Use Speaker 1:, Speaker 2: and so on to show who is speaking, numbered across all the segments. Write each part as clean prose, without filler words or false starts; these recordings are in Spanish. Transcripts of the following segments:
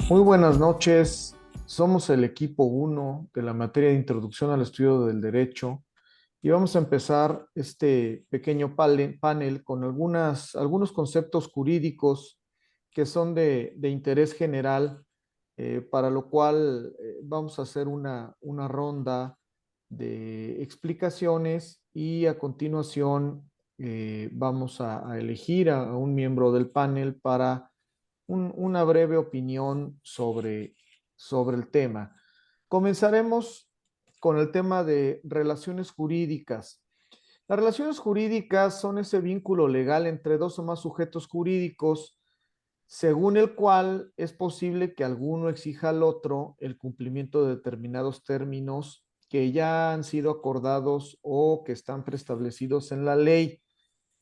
Speaker 1: Muy buenas noches. Somos el equipo uno de la materia de Introducción al Estudio del Derecho y vamos a empezar este pequeño panel con algunos conceptos jurídicos que son de interés general, para lo cual vamos a hacer una ronda de explicaciones y a continuación vamos a elegir a un miembro del panel para una breve opinión sobre el tema. Comenzaremos con el tema de relaciones jurídicas. Las relaciones jurídicas son ese vínculo legal entre dos o más sujetos jurídicos, según el cual es posible que alguno exija al otro el cumplimiento de determinados términos que ya han sido acordados o que están preestablecidos en la ley.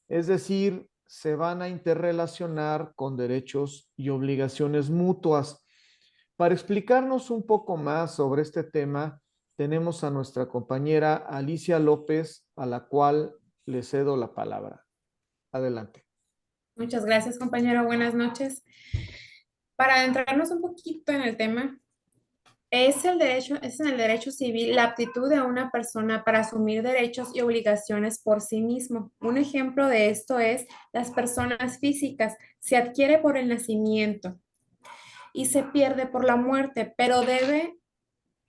Speaker 1: Es decir, se van a interrelacionar con derechos y obligaciones mutuas. Para explicarnos un poco más sobre este tema, tenemos a nuestra compañera Alicia López, a la cual le cedo la palabra. Adelante.
Speaker 2: Muchas gracias, compañero. Buenas noches. Para adentrarnos un poquito en el tema, es en el derecho civil la aptitud de una persona para asumir derechos y obligaciones por sí mismo. Un ejemplo de esto es las personas físicas. Se adquiere por el nacimiento y se pierde por la muerte, pero debe,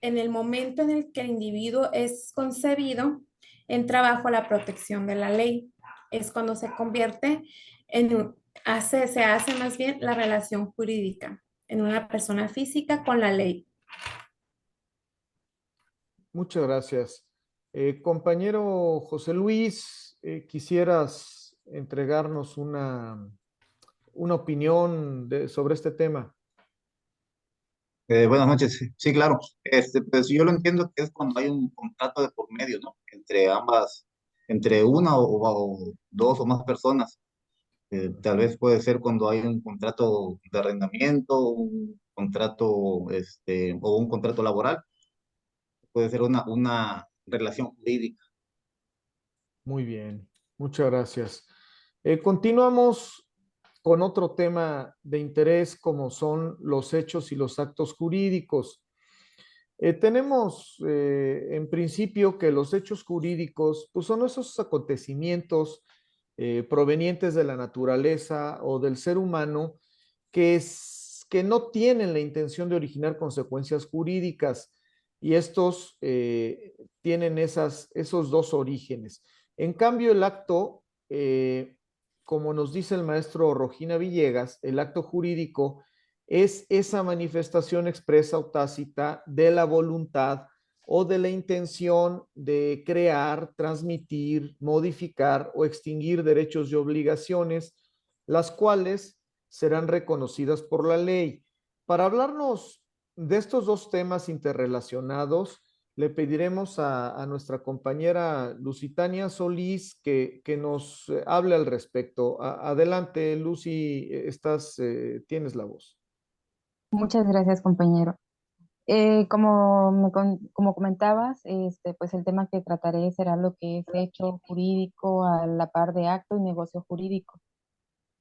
Speaker 2: en el momento en el que el individuo es concebido, entra bajo la protección de la ley. Es cuando se convierte se hace más bien la relación jurídica en una persona física con la ley.
Speaker 1: Muchas gracias. Compañero José Luis, ¿quisieras entregarnos una opinión sobre este tema?
Speaker 3: Buenas noches, sí, sí, claro. Pues yo lo entiendo que es cuando hay un contrato de por medio, ¿no? Entre ambas, entre una o dos o más personas. Tal vez puede ser cuando hay un contrato de arrendamiento, un contrato, o un contrato laboral. Puede ser una relación jurídica.
Speaker 1: Muy bien, muchas gracias. Continuamos con otro tema de interés como son los hechos y los actos jurídicos. Tenemos en principio que los hechos jurídicos pues son esos acontecimientos provenientes de la naturaleza o del ser humano que no tienen la intención de originar consecuencias jurídicas y estos tienen esos dos orígenes. En cambio, el acto, como nos dice el maestro Rogina Villegas, el acto jurídico es esa manifestación expresa o tácita de la voluntad o de la intención de crear, transmitir, modificar o extinguir derechos y obligaciones, las cuales serán reconocidas por la ley. Para hablarnos de estos dos temas interrelacionados, le pediremos a nuestra compañera Lusitania Solís que nos hable al respecto. Adelante, Lucy, tienes la voz.
Speaker 4: Muchas gracias, compañero. Como comentabas, pues el tema que trataré será lo que es hecho jurídico a la par de acto y negocio jurídico.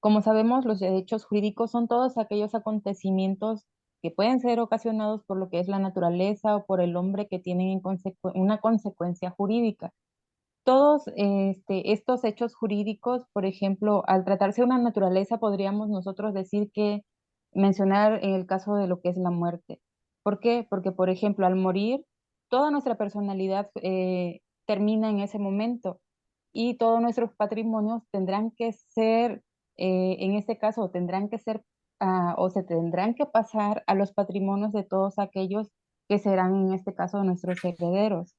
Speaker 4: Como sabemos, los hechos jurídicos son todos aquellos acontecimientos que pueden ser ocasionados por lo que es la naturaleza o por el hombre que tienen una consecuencia jurídica. Todos estos hechos jurídicos, por ejemplo, al tratarse de una naturaleza, podríamos nosotros decir que mencionar en el caso de lo que es la muerte. ¿Por qué? Porque, por ejemplo, al morir, toda nuestra personalidad termina en ese momento y todos nuestros patrimonios tendrán que ser, en este caso, tendrán que ser o se tendrán que pasar a los patrimonios de todos aquellos que serán, en este caso, nuestros herederos.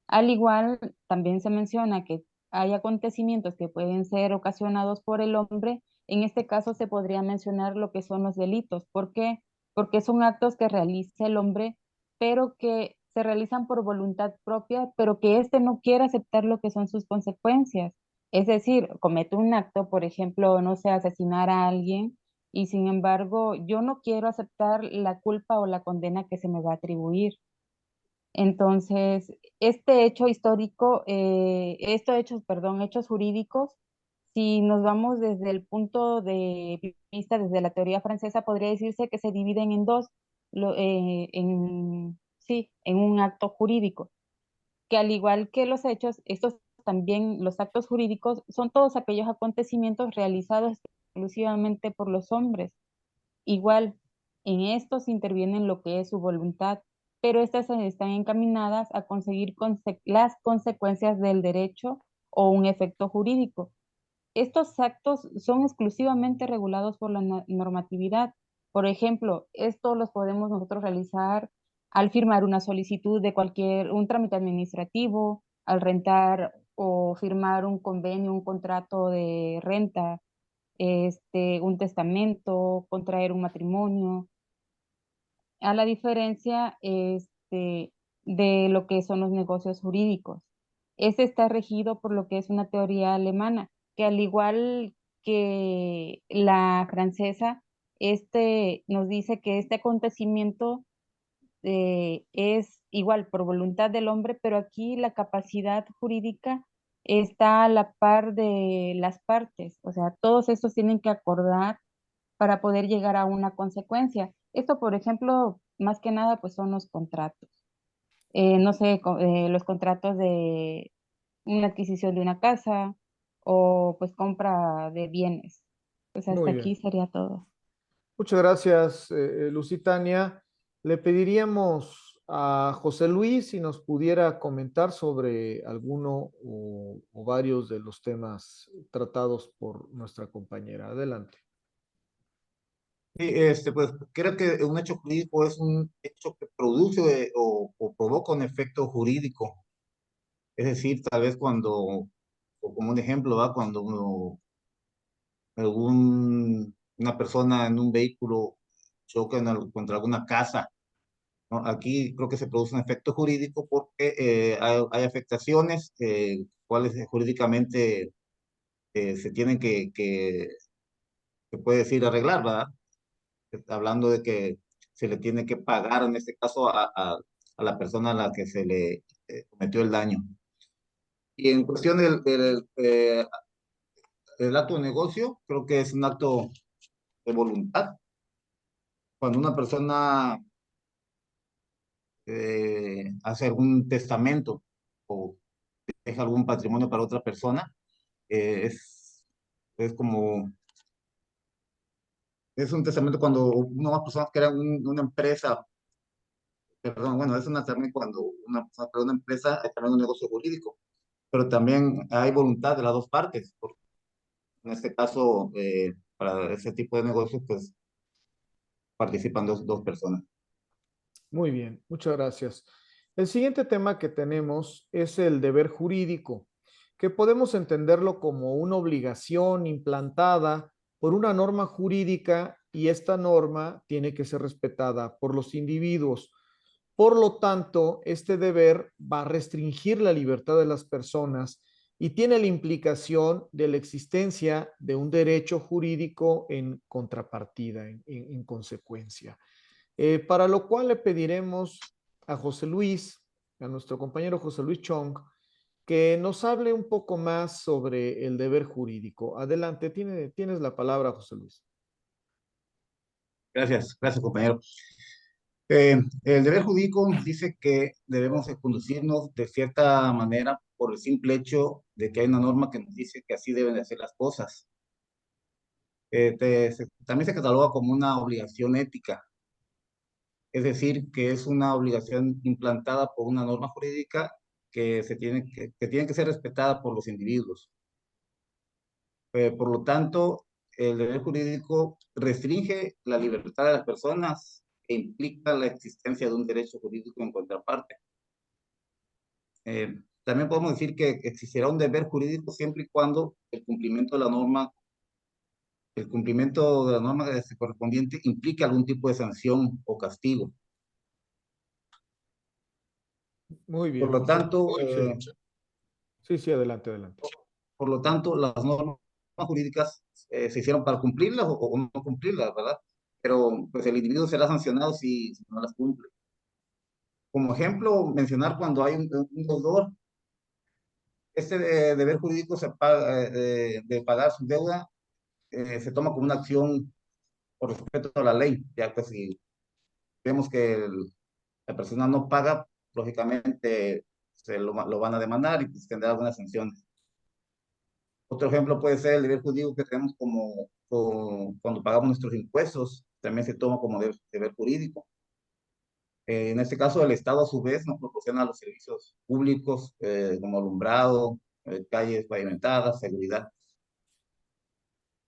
Speaker 4: Al igual, también se menciona que hay acontecimientos que pueden ser ocasionados por el hombre. En este caso se podría mencionar lo que son los delitos. ¿Por qué? Porque son actos que realiza el hombre, pero que se realizan por voluntad propia, pero que éste no quiere aceptar lo que son sus consecuencias. Es decir, comete un acto, por ejemplo, no sé, asesinar a alguien, y sin embargo, yo no quiero aceptar la culpa o la condena que se me va a atribuir. Entonces, este hecho histórico, estos hechos, perdón, hechos jurídicos Si nos vamos desde el punto de vista, desde la teoría francesa, podría decirse que se dividen en dos, sí, en un acto jurídico, que al igual que los hechos, estos también, los actos jurídicos, son todos aquellos acontecimientos realizados exclusivamente por los hombres. Igual, en estos intervienen lo que es su voluntad, pero estas están encaminadas a conseguir las consecuencias del derecho o un efecto jurídico. Estos actos son exclusivamente regulados por la normatividad. Por ejemplo, esto los podemos nosotros realizar al firmar una solicitud de un trámite administrativo, al rentar o firmar un convenio, un contrato de renta, un testamento, contraer un matrimonio, a la diferencia de lo que son los negocios jurídicos. Este está regido por lo que es una teoría alemana, que al igual que la francesa, nos dice que este acontecimiento es igual por voluntad del hombre, pero aquí la capacidad jurídica está a la par de las partes, o sea, todos estos tienen que acordar para poder llegar a una consecuencia. Esto, por ejemplo, más que nada, pues son los contratos. No sé, los contratos de una adquisición de una casa o pues compra de bienes. Pues hasta
Speaker 1: Muy
Speaker 4: aquí
Speaker 1: bien.
Speaker 4: sería todo.
Speaker 1: Muchas gracias, Lusitania. Le pediríamos a José Luis si nos pudiera comentar sobre alguno o varios de los temas tratados por nuestra compañera. Adelante.
Speaker 3: Sí, pues creo que un hecho jurídico es un hecho que produce o provoca un efecto jurídico. Es decir, tal vez cuando, o como un ejemplo, ¿va? Cuando una persona en un vehículo choca contra alguna casa, ¿no? Aquí creo que se produce un efecto jurídico porque hay afectaciones, cuales jurídicamente se tienen se puede decir, arreglar, ¿verdad? Hablando de que se le tiene que pagar, en este caso, a la persona a la que se le cometió el daño. Y en cuestión del acto de negocio, creo que es un acto de voluntad. Cuando una persona hace algún testamento o deja algún patrimonio para otra persona, eh, es, es como, es un testamento cuando una persona crea una empresa, perdón, bueno, es una también cuando una persona crea una empresa, es también un negocio jurídico, pero también hay voluntad de las dos partes, porque en este caso, para ese tipo de negocios, pues participan dos personas.
Speaker 1: Muy bien, muchas gracias. El siguiente tema que tenemos es el deber jurídico, que podemos entenderlo como una obligación implantada por una norma jurídica y esta norma tiene que ser respetada por los individuos. Por lo tanto, este deber va a restringir la libertad de las personas y tiene la implicación de la existencia de un derecho jurídico en contrapartida, en consecuencia. Para lo cual le pediremos a José Luis, a nuestro compañero José Luis Chong, que nos hable un poco más sobre el deber jurídico. Adelante, tienes la palabra, José Luis.
Speaker 3: Gracias, compañero. El deber jurídico nos dice que debemos de conducirnos de cierta manera por el simple hecho de que hay una norma que nos dice que así deben de ser las cosas. También se cataloga como una obligación ética, es decir, que es una obligación implantada por una norma jurídica que tiene que ser respetada por los individuos. Por lo tanto, el deber jurídico restringe la libertad de las personas e implica la existencia de un derecho jurídico en contraparte. También podemos decir que existirá un deber jurídico siempre y cuando el cumplimiento de la norma correspondiente implique algún tipo de sanción o castigo.
Speaker 1: Muy
Speaker 3: Por
Speaker 1: bien,
Speaker 3: lo
Speaker 1: José.
Speaker 3: tanto,
Speaker 1: Sí, sí, sí, adelante, adelante.
Speaker 3: por lo tanto, las normas jurídicas se hicieron para cumplirlas o no cumplirlas, ¿verdad? Pero pues el individuo será sancionado si no las cumple. Como ejemplo, mencionar cuando hay un deudor Este deber jurídico de pagar su deuda se toma como una acción por respeto a la ley, ya que si vemos que la persona no paga, lógicamente lo van a demandar y pues, tendrá algunas sanciones. Otro ejemplo puede ser el deber jurídico que tenemos cuando pagamos nuestros impuestos, también se toma como deber jurídico. En este caso, el Estado a su vez nos proporciona los servicios públicos como alumbrado, calles pavimentadas, seguridad.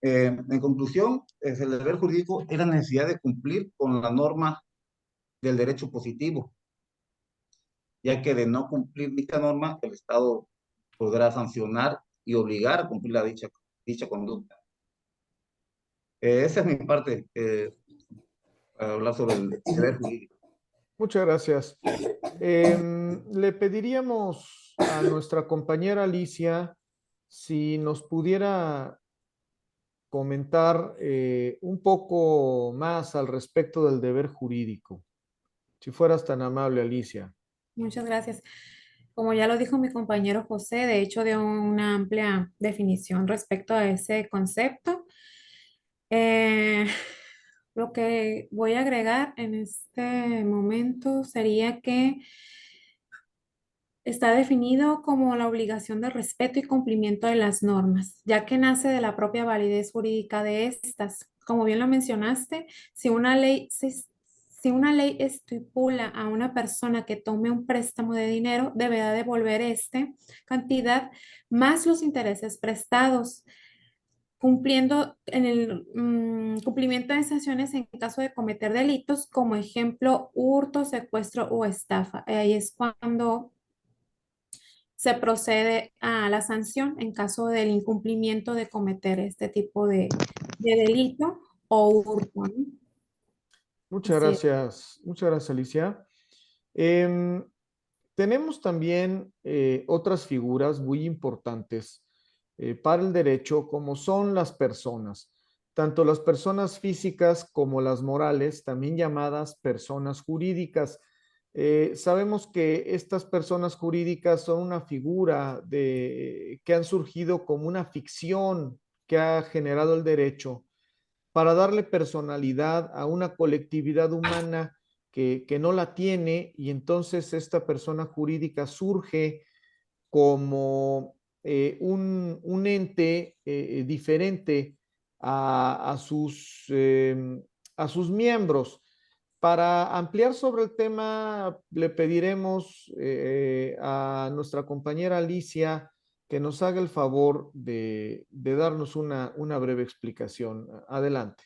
Speaker 3: En conclusión, el deber jurídico es la necesidad de cumplir con la norma del derecho positivo, ya que de no cumplir dicha norma, el Estado podrá sancionar y obligar a cumplir dicha conducta. Esa es mi parte para hablar sobre el deber jurídico.
Speaker 1: Muchas gracias. Le pediríamos a nuestra compañera Alicia si nos pudiera comentar un poco más al respecto del deber jurídico. Si fueras tan amable, Alicia.
Speaker 2: Muchas gracias. Como ya lo dijo mi compañero José, de hecho dio una amplia definición respecto a ese concepto. Eh, lo que voy a agregar en este momento sería que está definido como la obligación de respeto y cumplimiento de las normas, ya que nace de la propia validez jurídica de estas. Como bien lo mencionaste, si una ley estipula a una persona que tome un préstamo de dinero, deberá devolver esta cantidad más los intereses prestados, cumpliendo en el cumplimiento de sanciones en caso de cometer delitos, como ejemplo, hurto, secuestro o estafa. Ahí es cuando se procede a la sanción en caso del incumplimiento de cometer este tipo de delito o hurto, ¿no? Así es.
Speaker 1: Muchas gracias, Alicia. Em, Tenemos también otras figuras muy importantes para el derecho, como son las personas, tanto las personas físicas como las morales, también llamadas personas jurídicas. Sabemos que estas personas jurídicas son una figura que han surgido como una ficción que ha generado el derecho para darle personalidad a una colectividad humana que no la tiene, y entonces esta persona jurídica surge como un ente diferente a sus miembros. Para ampliar sobre el tema, le pediremos a nuestra compañera Alicia que nos haga el favor de darnos una breve explicación. Adelante.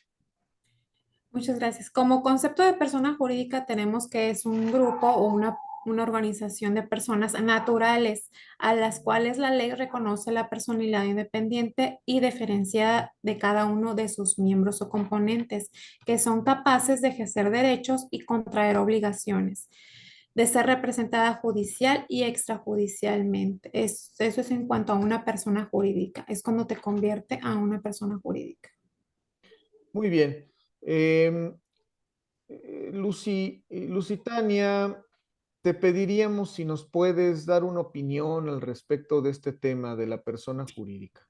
Speaker 2: Muchas gracias. Como concepto de persona jurídica tenemos que es un grupo o una organización de personas naturales a las cuales la ley reconoce la personalidad independiente y diferenciada de cada uno de sus miembros o componentes, que son capaces de ejercer derechos y contraer obligaciones, de ser representada judicial y extrajudicialmente. Eso es en cuanto a una persona jurídica. Es cuando te convierte a una persona jurídica.
Speaker 1: Muy bien. Em, Lusitania, te pediríamos si nos puedes dar una opinión al respecto de este tema de la persona jurídica.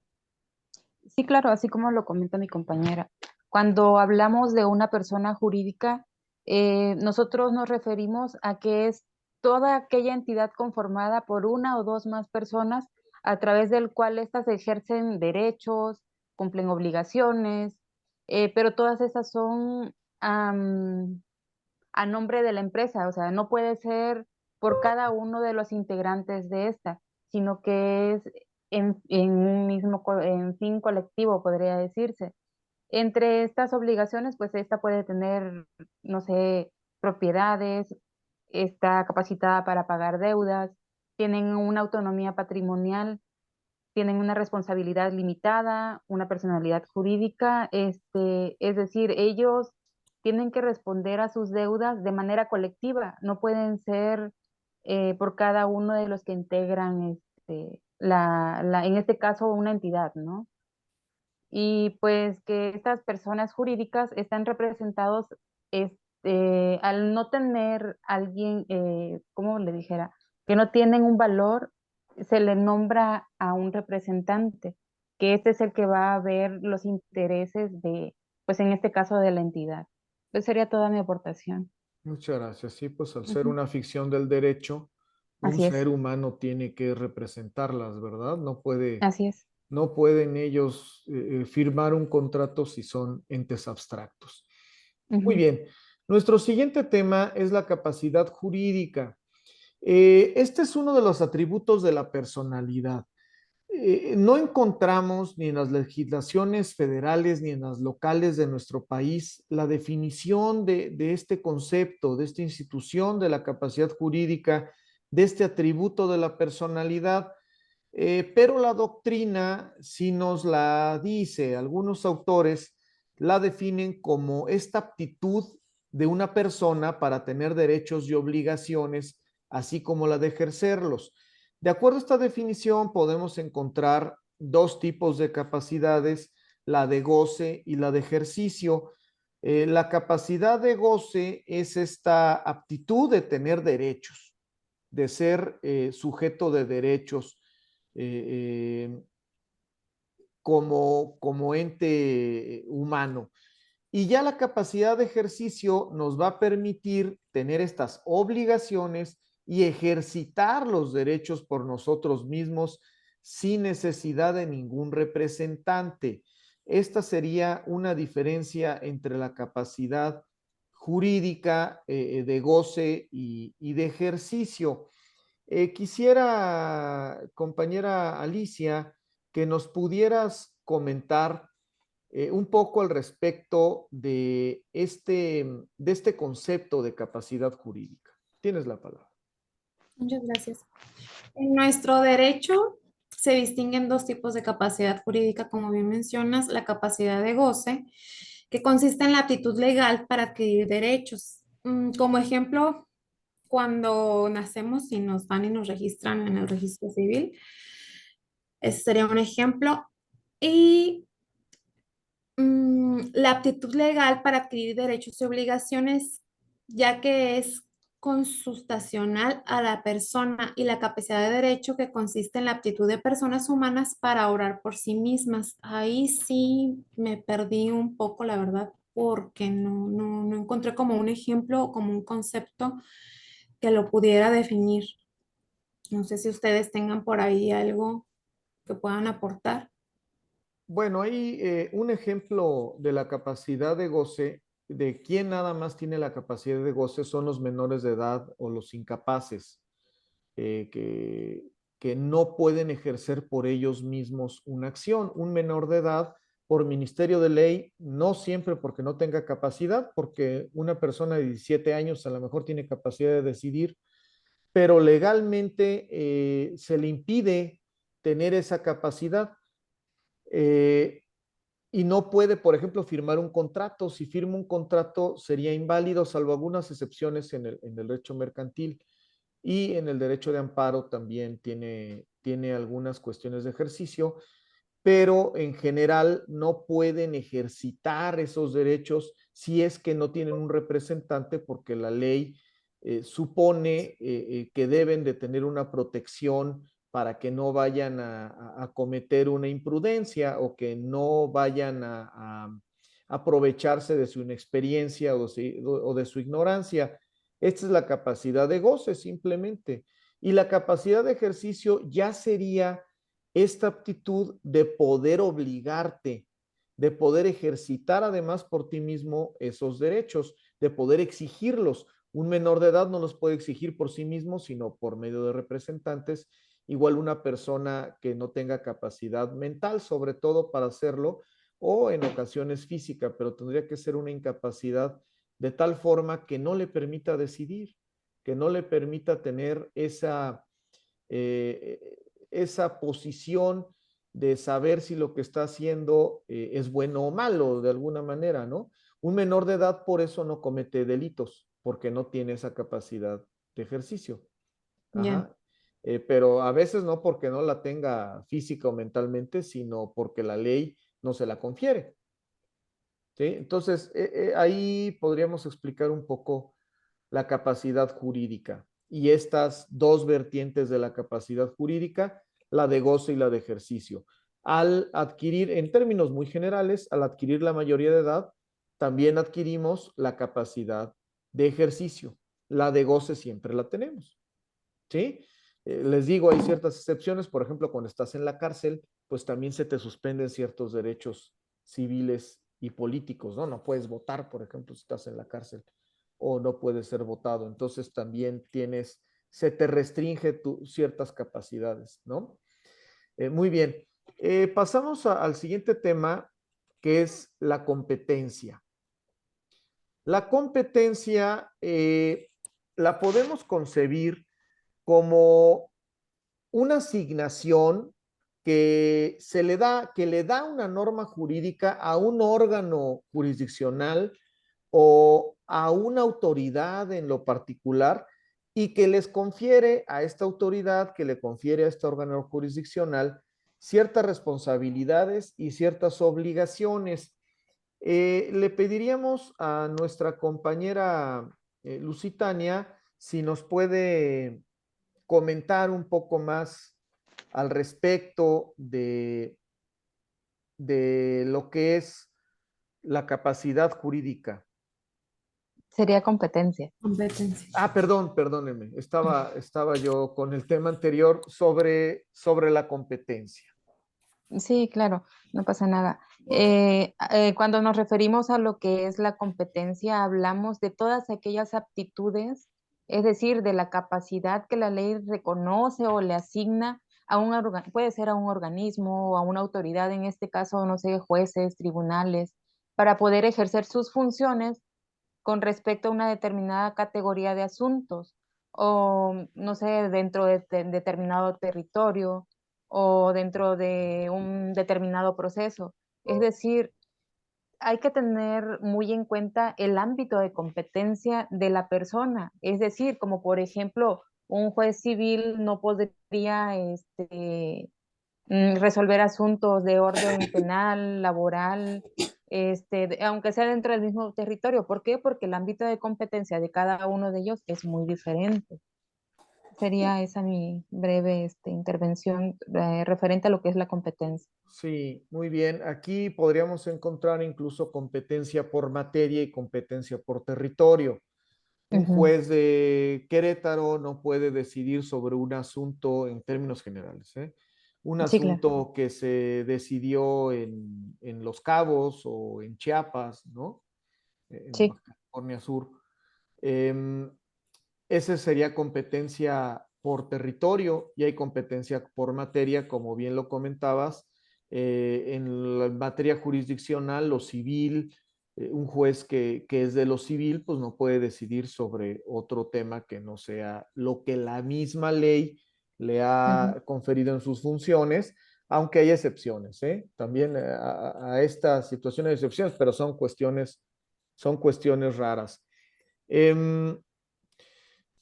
Speaker 4: Sí, claro, así como lo comenta mi compañera. Cuando hablamos de una persona jurídica, nosotros nos referimos a que es toda aquella entidad conformada por una o dos más personas a través del cual éstas ejercen derechos, cumplen obligaciones, pero todas esas son a nombre de la empresa, o sea, no puede ser por cada uno de los integrantes de esta, sino que es en un mismo, en fin colectivo, podría decirse. Entre estas obligaciones, pues esta puede tener, no sé, propiedades, está capacitada para pagar deudas, tienen una autonomía patrimonial, tienen una responsabilidad limitada, una personalidad jurídica, es decir, ellos tienen que responder a sus deudas de manera colectiva, no pueden ser por cada uno de los que integran en este caso una entidad, ¿no? Y pues que estas personas jurídicas están representados al no tener alguien, ¿cómo le dijera? Que no tienen un valor se le nombra a un representante, que este es el que va a ver los intereses de, pues en este caso de la entidad. Pues sería toda mi aportación.
Speaker 1: Muchas gracias. Sí, pues al ser
Speaker 4: Ujú.
Speaker 1: una ficción del derecho, un
Speaker 4: Así es,
Speaker 1: ser humano tiene que representarlas, ¿verdad?
Speaker 4: así es.
Speaker 1: No pueden ellos firmar un contrato si son entes abstractos. Muy
Speaker 4: Ujú.
Speaker 1: bien. Nuestro siguiente tema es la capacidad jurídica. Este es uno de los atributos de la personalidad. No encontramos ni en las legislaciones federales ni en las locales de nuestro país la definición de este concepto, de esta institución de la capacidad jurídica, de este atributo de la personalidad, pero la doctrina sí nos la dice. Algunos autores la definen como esta aptitud de una persona para tener derechos y obligaciones, así como la de ejercerlos. De acuerdo a esta definición, podemos encontrar dos tipos de capacidades, la de goce y la de ejercicio. La capacidad de goce es esta aptitud de tener derechos, de ser sujeto de derechos eh, como ente humano. Y ya la capacidad de ejercicio nos va a permitir tener estas obligaciones y ejercitar los derechos por nosotros mismos sin necesidad de ningún representante. Esta sería una diferencia entre la capacidad jurídica de goce y de ejercicio. Quisiera, compañera Alicia, que nos pudieras comentar un poco al respecto de este concepto de capacidad jurídica. Tienes la palabra.
Speaker 2: Muchas gracias. En nuestro derecho se distinguen dos tipos de capacidad jurídica, como bien mencionas, la capacidad de goce, que consiste en la aptitud legal para adquirir derechos. Como ejemplo, cuando nacemos y nos van y nos registran en el registro civil, ese sería un ejemplo. Y la aptitud legal para adquirir derechos y obligaciones, ya que es consustacional a la persona, y la capacidad de derecho, que consiste en la aptitud de personas humanas para orar por sí mismas. Ahí sí me perdí un poco, la verdad, porque no encontré como un ejemplo o como un concepto que lo pudiera definir. No sé si ustedes tengan por ahí algo que puedan aportar.
Speaker 1: Bueno, hay un ejemplo de la capacidad de goce, de quién nada más tiene la capacidad de goce, son los menores de edad o los incapaces, eh, que, que no pueden ejercer por ellos mismos una acción. Un menor de edad, por ministerio de ley, no siempre porque no tenga capacidad, porque una persona de 17 años a lo mejor tiene capacidad de decidir, pero legalmente se le impide tener esa capacidad. Eh, y no puede, por ejemplo, firmar un contrato. Si firma un contrato, sería inválido, salvo algunas excepciones en el derecho mercantil. Y en el derecho de amparo también tiene algunas cuestiones de ejercicio, pero en general no pueden ejercitar esos derechos si es que no tienen un representante, porque la ley supone que deben de tener una protección para que no vayan a cometer una imprudencia o que no vayan a aprovecharse de su inexperiencia o de su ignorancia. Esta es la capacidad de goce simplemente. Y la capacidad de ejercicio ya sería esta aptitud de poder obligarte, de poder ejercitar además por ti mismo esos derechos, de poder exigirlos. Un menor de edad no los puede exigir por sí mismo, sino por medio de representantes. Igual una persona que no tenga capacidad mental, sobre todo para hacerlo, o en ocasiones física, pero tendría que ser una incapacidad de tal forma que no le permita decidir, que no le permita tener esa posición de saber si lo que está haciendo es bueno o malo, de alguna manera, ¿no? Un menor de edad por eso no comete delitos, porque no tiene esa capacidad de ejercicio.
Speaker 2: Ya.
Speaker 1: Ajá. Pero a veces no porque no la tenga física o mentalmente, sino porque la ley no se la confiere. ¿Sí? Entonces, ahí podríamos explicar un poco la capacidad jurídica. y estas dos vertientes de la capacidad jurídica, la de goce y la de ejercicio. Al adquirir, en términos muy generales, al adquirir la mayoría de edad, también adquirimos la capacidad de ejercicio. La de goce siempre la tenemos, ¿sí? Les digo, hay ciertas excepciones, por ejemplo, cuando estás en la cárcel, pues también se te suspenden ciertos derechos civiles y políticos, ¿no? No puedes votar, por ejemplo, si estás en la cárcel, o no puedes ser votado. Entonces también se te restringe ciertas capacidades, ¿no? Muy bien. Pasamos al siguiente tema, que es la competencia. La competencia la podemos concebir como una asignación que le da una norma jurídica a un órgano jurisdiccional o a una autoridad en lo particular y que les confiere a esta autoridad, que le confiere a este órgano jurisdiccional ciertas responsabilidades y ciertas obligaciones. Le pediríamos a nuestra compañera Lusitania si nos puede comentar un poco más al respecto de lo que es la capacidad jurídica.
Speaker 4: Sería competencia.
Speaker 2: Competencia.
Speaker 1: Perdóneme, estaba yo con el tema anterior sobre la competencia.
Speaker 4: Sí, claro, no pasa nada. Cuando nos referimos a lo que es la competencia, hablamos de todas aquellas aptitudes, es decir, de la capacidad que la ley reconoce o le asigna a puede ser a un organismo o a una autoridad, en este caso, no sé, jueces, tribunales, para poder ejercer sus funciones con respecto a una determinada categoría de asuntos o, no sé, dentro de determinado territorio o dentro de un determinado proceso. Es decir, hay que tener muy en cuenta el ámbito de competencia de la persona. Es decir, como por ejemplo, un juez civil no podría resolver asuntos de orden penal, laboral, aunque sea dentro del mismo territorio. ¿Por qué? Porque el ámbito de competencia de cada uno de ellos es muy diferente. Sería esa mi breve intervención referente a lo que es la competencia.
Speaker 1: Sí, muy bien. Aquí podríamos encontrar incluso competencia por materia y competencia por territorio. Un
Speaker 4: Ujú.
Speaker 1: juez de Querétaro no puede decidir sobre un asunto en términos generales, ¿eh? Un
Speaker 4: Sí, claro.
Speaker 1: asunto que se decidió en Los Cabos o en Chiapas, ¿no? En
Speaker 4: Sí.
Speaker 1: Baja California Sur. Em, Ese sería competencia por territorio y hay competencia por materia, como bien lo comentabas. En la materia jurisdiccional, lo civil, un juez que es de lo civil, pues no puede decidir sobre otro tema que no sea lo que la misma ley le
Speaker 4: Ujú.
Speaker 1: ha conferido en sus funciones, aunque hay excepciones, ¿eh? También a esta situación hay excepciones, pero son cuestiones raras.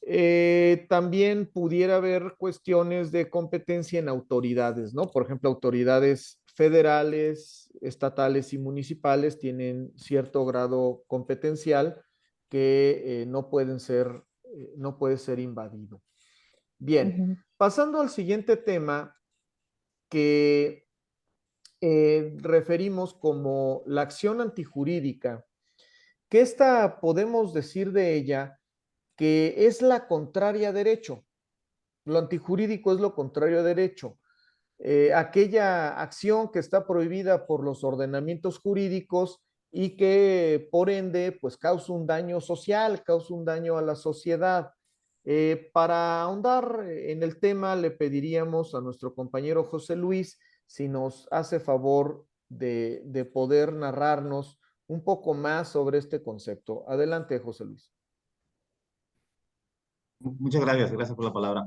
Speaker 1: Eh, También pudiera haber cuestiones de competencia en autoridades, ¿no? Por ejemplo, autoridades federales, estatales y municipales tienen cierto grado competencial que no puede ser invadido. Bien,
Speaker 4: Ujú.
Speaker 1: pasando al siguiente tema que referimos como la acción antijurídica, que esta podemos decir de ella que es la contraria a derecho. Lo antijurídico es lo contrario a derecho. Aquella acción que está prohibida por los ordenamientos jurídicos y que por ende pues causa un daño social, causa un daño a la sociedad. Para ahondar en el tema, le pediríamos a nuestro compañero José Luis si nos hace favor de poder narrarnos un poco más sobre este concepto. Adelante, José Luis.
Speaker 3: Muchas gracias, gracias por la palabra.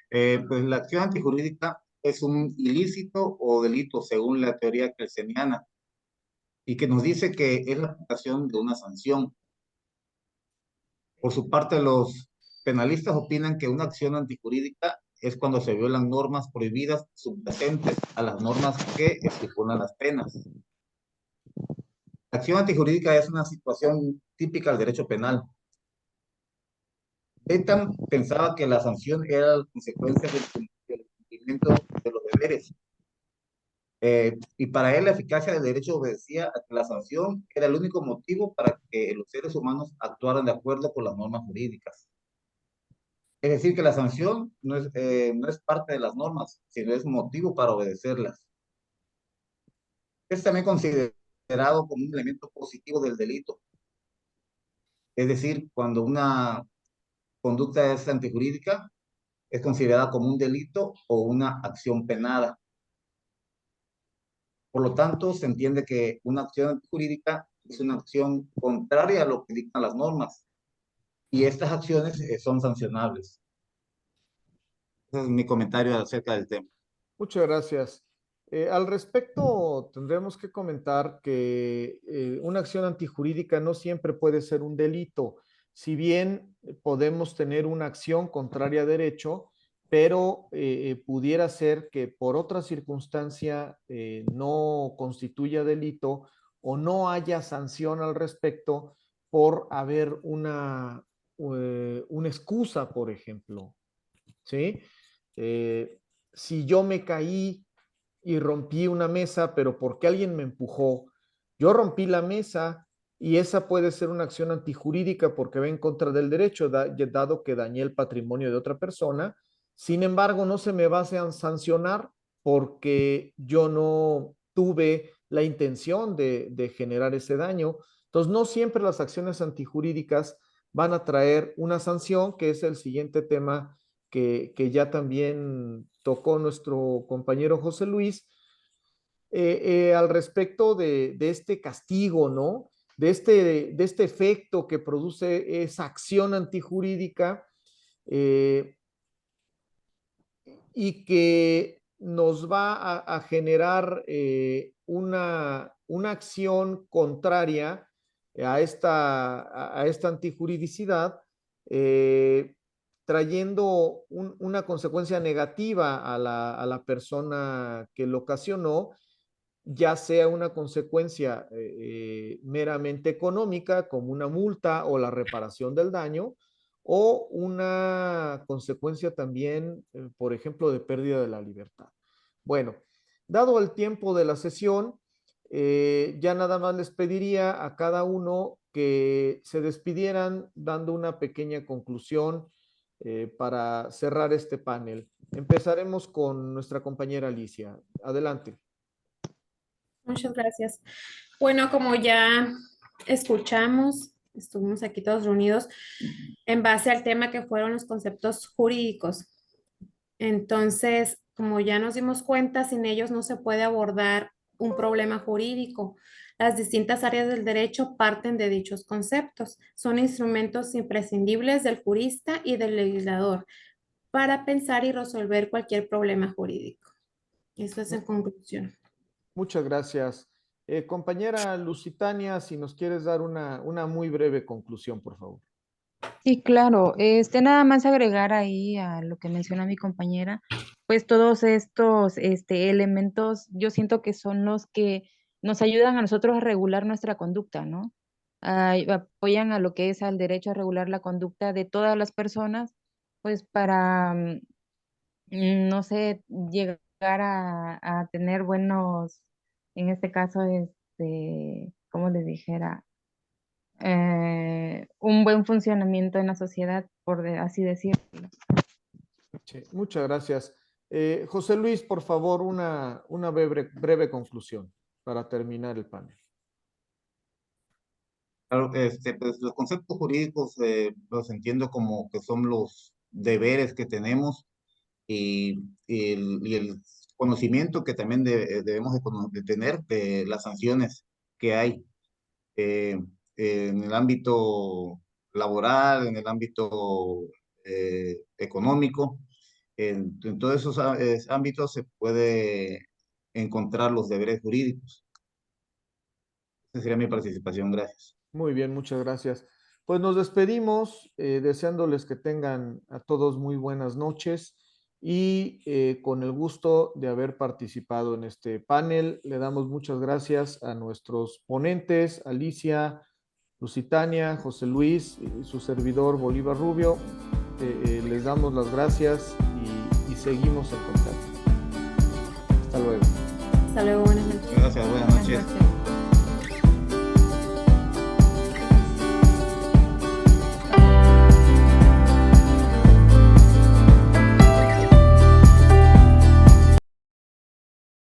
Speaker 3: Pues la acción antijurídica es un ilícito o delito según la teoría kelseniana y que nos dice que es la aplicación de una sanción. Por su parte, los penalistas opinan que una acción antijurídica es cuando se violan normas prohibidas subyacentes a las normas que estipulan las penas. La acción antijurídica es una situación típica del derecho penal. Bentham pensaba que la sanción era la consecuencia del cumplimiento de los deberes. Y para él la eficacia del derecho obedecía a que la sanción era el único motivo para que los seres humanos actuaran de acuerdo con las normas jurídicas. Es decir, que la sanción no es parte de las normas, sino es motivo para obedecerlas. Es también considerado como un elemento positivo del delito. Es decir, cuando una conducta es antijurídica, es considerada como un delito o una acción penada. Por lo tanto, se entiende que una acción antijurídica es una acción contraria a lo que dictan las normas y estas acciones son sancionables. Ese es mi comentario acerca del tema.
Speaker 1: Muchas gracias. Al respecto, tendremos que comentar que una acción antijurídica no siempre puede ser un delito. Si bien podemos tener una acción contraria a derecho, pero pudiera ser que por otra circunstancia no constituya delito o no haya sanción al respecto por haber una excusa, por ejemplo. ¿Sí? Si yo me caí y rompí una mesa, pero porque alguien me empujó, yo rompí la mesa y esa puede ser una acción antijurídica porque va en contra del derecho, dado que dañé el patrimonio de otra persona. Sin embargo, no se me va a sancionar porque yo no tuve la intención de generar ese daño. Entonces, no siempre las acciones antijurídicas van a traer una sanción, que es el siguiente tema que ya también tocó nuestro compañero José Luis, al respecto de este castigo, ¿no? De este efecto que produce esa acción antijurídica eh, y que nos va a generar una acción contraria a esta antijuridicidad, trayendo una consecuencia negativa a la persona que lo ocasionó, ya sea una consecuencia meramente económica, como una multa o la reparación del daño, o una consecuencia también, por ejemplo, de pérdida de la libertad. Bueno, dado el tiempo de la sesión, ya nada más les pediría a cada uno que se despidieran dando una pequeña conclusión para cerrar este panel. Empezaremos con nuestra compañera Alicia. Adelante.
Speaker 2: Muchas gracias. Bueno, como ya escuchamos, estuvimos aquí todos reunidos en base al tema que fueron los conceptos jurídicos. Entonces, como ya nos dimos cuenta, sin ellos no se puede abordar un problema jurídico. Las distintas áreas del derecho parten de dichos conceptos. Son instrumentos imprescindibles del jurista y del legislador para pensar y resolver cualquier problema jurídico. Eso es en conclusión.
Speaker 1: Muchas gracias. Compañera Lusitania, si nos quieres dar una muy breve conclusión, por favor.
Speaker 4: Sí, claro. Nada más agregar ahí a lo que menciona mi compañera, pues todos estos elementos, yo siento que son los que nos ayudan a nosotros a regular nuestra conducta, ¿no? Apoyan a lo que es al derecho a regular la conducta de todas las personas, pues para, no sé, llegar a tener buenos, en este caso, ¿cómo les dijera? Un buen funcionamiento en la sociedad, así decirlo.
Speaker 1: Sí, muchas gracias. José Luis, por favor, una breve conclusión para terminar el panel.
Speaker 3: Claro, pues los conceptos jurídicos los entiendo como que son los deberes que tenemos y el conocimiento que también debemos de tener de las sanciones que hay eh, en el ámbito laboral, en el ámbito económico. En todos esos ámbitos se puede encontrar los deberes jurídicos. Esa sería mi participación. Gracias.
Speaker 1: Muy bien, muchas gracias. Pues nos despedimos deseándoles que tengan a todos muy buenas noches y con el gusto de haber participado en este panel. Le damos muchas gracias a nuestros ponentes, Alicia, Lusitania, José Luis y su servidor Bolívar Rubio. les damos las gracias y seguimos en contacto. Hasta luego.
Speaker 2: Hasta luego, buenas noches.
Speaker 3: Gracias, buenas
Speaker 4: Buenas
Speaker 3: noches.
Speaker 4: noches.